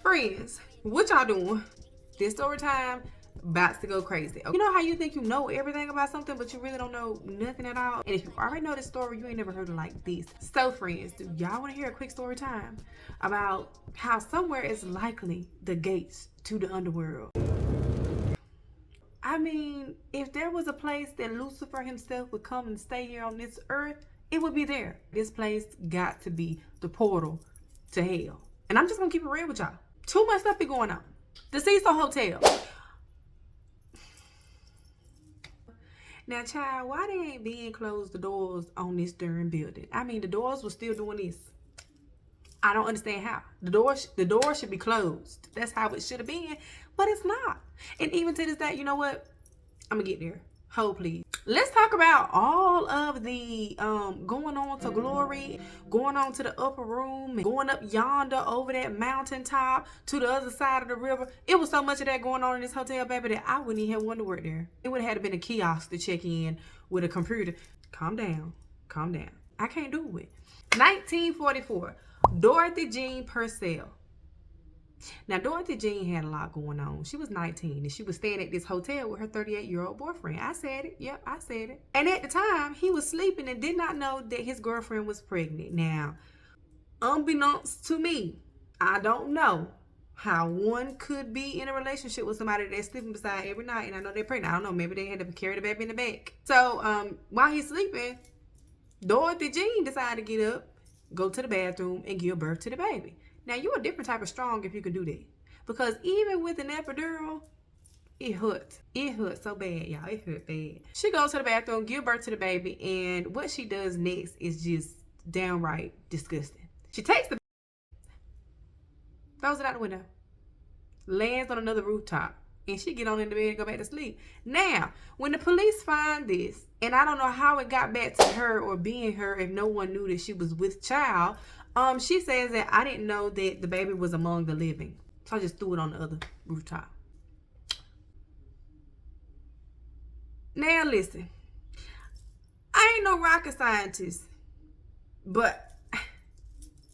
Friends, what y'all doing? This story time about to go crazy. You know how you think you know everything about something, but you really don't know nothing at all? And if you already know this story, you ain't never heard it like this. So friends, do y'all want to hear a quick story time about how somewhere is likely the gates to the underworld? I mean, if there was a place that Lucifer himself would come and stay here on this earth, it would be there. This place got to be the portal to hell. And I'm just gonna keep it real with y'all. Too much stuff be going on. The Cecil Hotel. Now, child, why they ain't been closed the doors on this darn building? I mean, the doors were still doing this. I don't understand how. The door should be closed. That's how it should have been, but it's not. And even to this day, you know what? I'm gonna get there. Hold, please. Let's talk about all of the going on to glory, going on to the upper room, and going up yonder over that mountaintop to the other side of the river. It was so much of that going on in this hotel, baby, that I wouldn't even have wanted to work there. It would have had to been a kiosk to check in with a computer. Calm down. Calm down. I can't do it. 1944. Dorothy Jean Purcell. Now, Dorothy Jean had a lot going on. She was 19 and she was staying at this hotel with her 38-year-old boyfriend. I said it. Yep, I said it. And at the time, he was sleeping and did not know that his girlfriend was pregnant. Now, unbeknownst to me, I don't know how one could be in a relationship with somebody they're sleeping beside every night and I know they're pregnant. I don't know. Maybe they had to carry the baby in the back. So, while he's sleeping, Dorothy Jean decided to get up, go to the bathroom, and give birth to the baby. Now, you're a different type of strong if you can do that. Because even with an epidural, it hurts. It hurts so bad, y'all. It hurt bad. She goes to the bathroom, give birth to the baby, and what she does next is just downright disgusting. She takes the throws it out the window, lands on another rooftop, and she get on in the bed and go back to sleep. Now, when the police find this, and I don't know how it got back to her or being her if no one knew that she was with child, she says that I didn't know that the baby was among the living. So I just threw it on the other rooftop. Now listen, I ain't no rocket scientist, but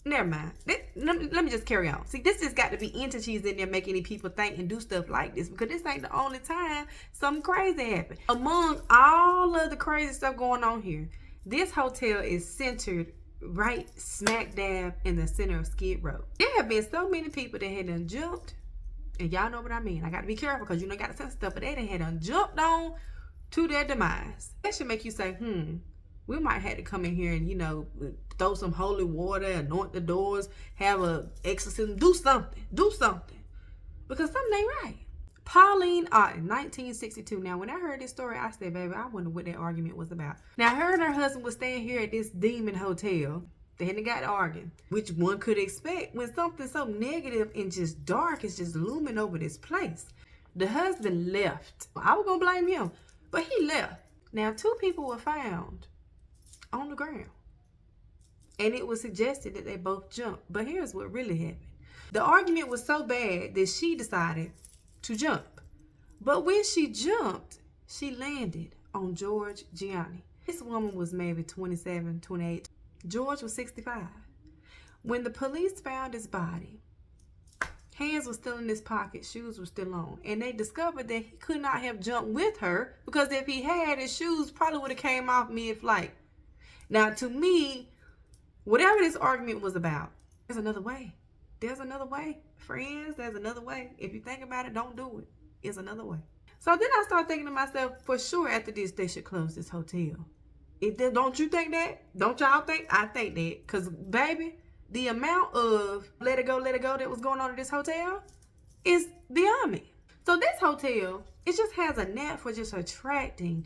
never mind. Let me just carry on. See, this has got to be entities in there making these people think and do stuff like this, because this ain't the only time something crazy happened. Among all of the crazy stuff going on here, this hotel is centered right smack dab in the center of Skid Row. There have been so many people that had done jumped, and y'all know what I mean. I got to be careful because you know I got to sense stuff, but they had done jumped on to their demise. That should make you say, we might have to come in here and, you know, throw some holy water, anoint the doors, have a exorcism, do something. Because something ain't right. Pauline Otten, 1962. Now, when I heard this story, I said, baby, I wonder what that argument was about. Now, her and her husband was staying here at this demon hotel. They hadn't got arguing, which one could expect when something so negative and just dark is just looming over this place. The husband left. I was going to blame him, but he left. Now, 2 people were found on the ground, and it was suggested that they both jumped. But here's what really happened. The argument was so bad that she decided to jump. But when she jumped, she landed on George Gianni. This woman was maybe 27, 28. George was 65. When the police found his body, hands were still in his pocket, shoes were still on, and they discovered that he could not have jumped with her, because if he had, his shoes probably would have came off mid-flight. Now, to me, whatever this argument was about, there's another way. There's another way. Friends, there's another way. If you think about it, don't do it. It's another way. So then I started thinking to myself, for sure after this, they should close this hotel. Don't you think that? Don't y'all think? I think that. Because, baby, the amount of let it go that was going on at this hotel is beyond me. So this hotel, it just has a knack for just attracting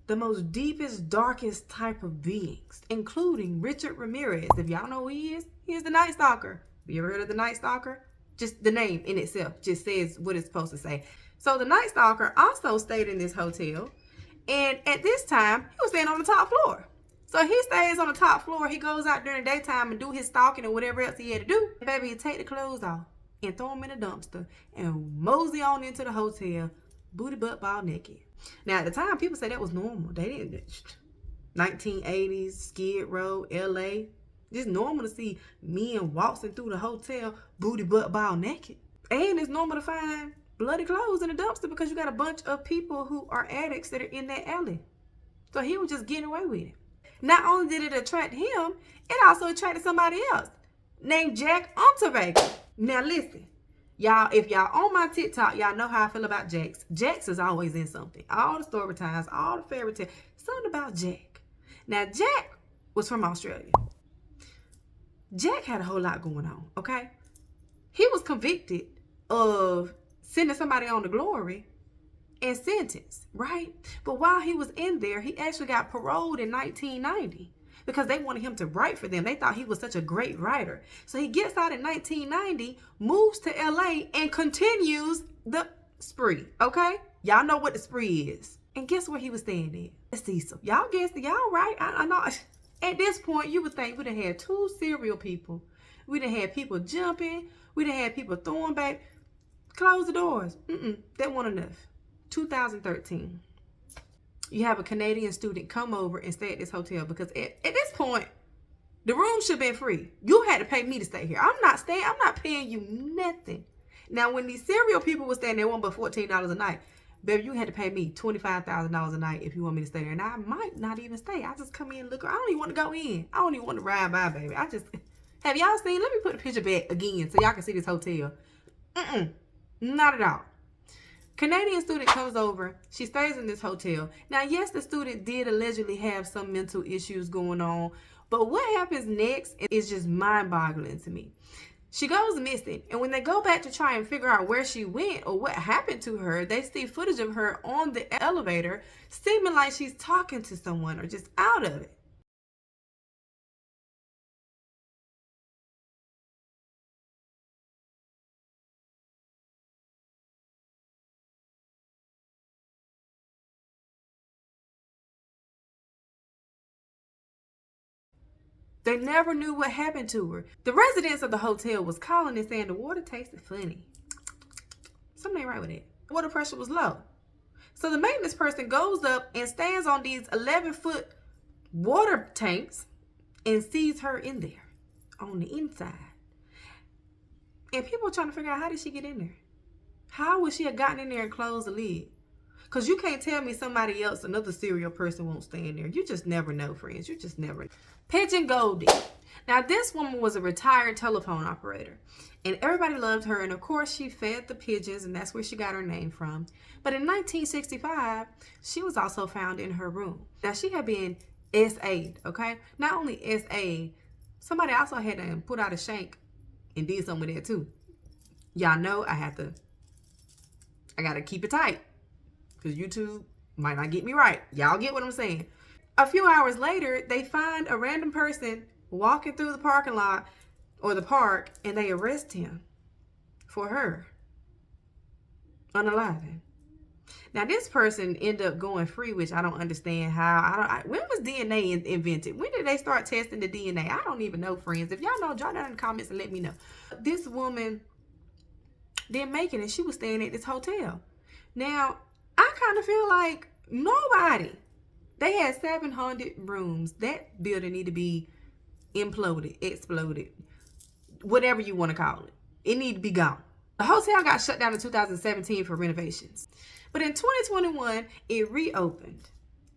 the most deepest, darkest type of beings, including Richard Ramirez. If y'all know who he is the Night Stalker. Have you ever heard of the Night Stalker? Just the name in itself just says what it's supposed to say. So the Night Stalker also stayed in this hotel, and at this time, he was staying on the top floor. So he stays on the top floor. He goes out during the daytime and do his stalking and whatever else he had to do. And baby, he take the clothes off and throw them in a dumpster and mosey on into the hotel, booty butt ball naked. Now, at the time, people say that was normal. They 1980s, Skid Row, LA. It's normal to see men waltzing through the hotel, booty butt ball naked. And it's normal to find bloody clothes in the dumpster because you got a bunch of people who are addicts that are in that alley. So he was just getting away with it. Not only did it attract him, it also attracted somebody else named Jack Unterweger. Now listen, y'all, if y'all on my TikTok, y'all know how I feel about Jax. Jax is always in something. All the story times, all the fairy tales, something about Jack. Now Jack was from Australia. Jack had a whole lot going on, okay? He was convicted of sending somebody on to glory and sentenced, right? But while he was in there, he actually got paroled in 1990 because they wanted him to write for them. They thought he was such a great writer. So he gets out in 1990, moves to LA, and continues the spree, okay? Y'all know what the spree is. And guess where he was staying at? Cecil. Y'all guessed it. Y'all right. I know. At this point, you would think we'd have had 2 serial people. We'd have had people jumping. We'd have had people throwing back. Close the doors. That wasn't enough. 2013. You have a Canadian student come over and stay at this hotel because at this point, the room should have been free. You had to pay me to stay here. I'm not paying you nothing. Now, when these serial people were staying there, one but $14 a night, baby, you had to pay me $25,000 a night if you want me to stay there. And I might not even stay. I just come in and look. I don't even want to go in. I don't even want to ride by, baby. I just, have y'all seen? Let me put the picture back again so y'all can see this hotel. Not at all. Canadian student comes over. She stays in this hotel. Now, yes, the student did allegedly have some mental issues going on. But what happens next is just mind-boggling to me. She goes missing. And when they go back to try and figure out where she went or what happened to her, they see footage of her on the elevator, seeming like she's talking to someone or just out of it. They never knew what happened to her. The residents of the hotel was calling and saying the water tasted funny. Something ain't right with it. Water pressure was low. So the maintenance person goes up and stands on these 11-foot water tanks and sees her in there on the inside. And people are trying to figure out, how did she get in there? How would she have gotten in there and closed the lid? Because you can't tell me somebody else, another serial person, won't stay in there. You just never know, friends. You just never know. Pigeon Goldie. Now, this woman was a retired telephone operator. And everybody loved her. And, of course, she fed the pigeons. And that's where she got her name from. But in 1965, she was also found in her room. Now, she had been SA'd, okay? Not only SA'd, somebody also had to put out a shank and did something with that, too. Y'all know I got to keep it tight. Because YouTube might not get me right. Y'all get what I'm saying. A few hours later, they find a random person walking through the parking lot or the park, and they arrest him for her unaliving. Now, this person ended up going free, which I don't understand how. When was DNA invented? When did they start testing the DNA? I don't even know, friends. If y'all know, drop down in the comments and let me know. This woman didn't make it, and she was staying at this hotel. Now, I kind of feel like nobody. They had 700 rooms. That building need to be imploded, exploded, whatever you want to call it. It need to be gone. The hotel got shut down in 2017 for renovations. But in 2021, it reopened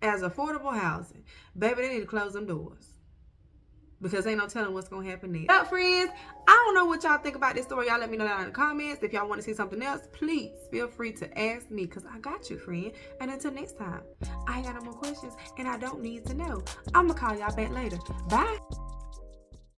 as affordable housing. Baby, they need to close them doors. Because ain't no telling what's going to happen next. Well, friends, I don't know what y'all think about this story. Y'all let me know down in the comments. If y'all want to see something else, please feel free to ask me, because I got you, friend. And until next time, I ain't got no more questions, and I don't need to know. I'm going to call y'all back later. Bye.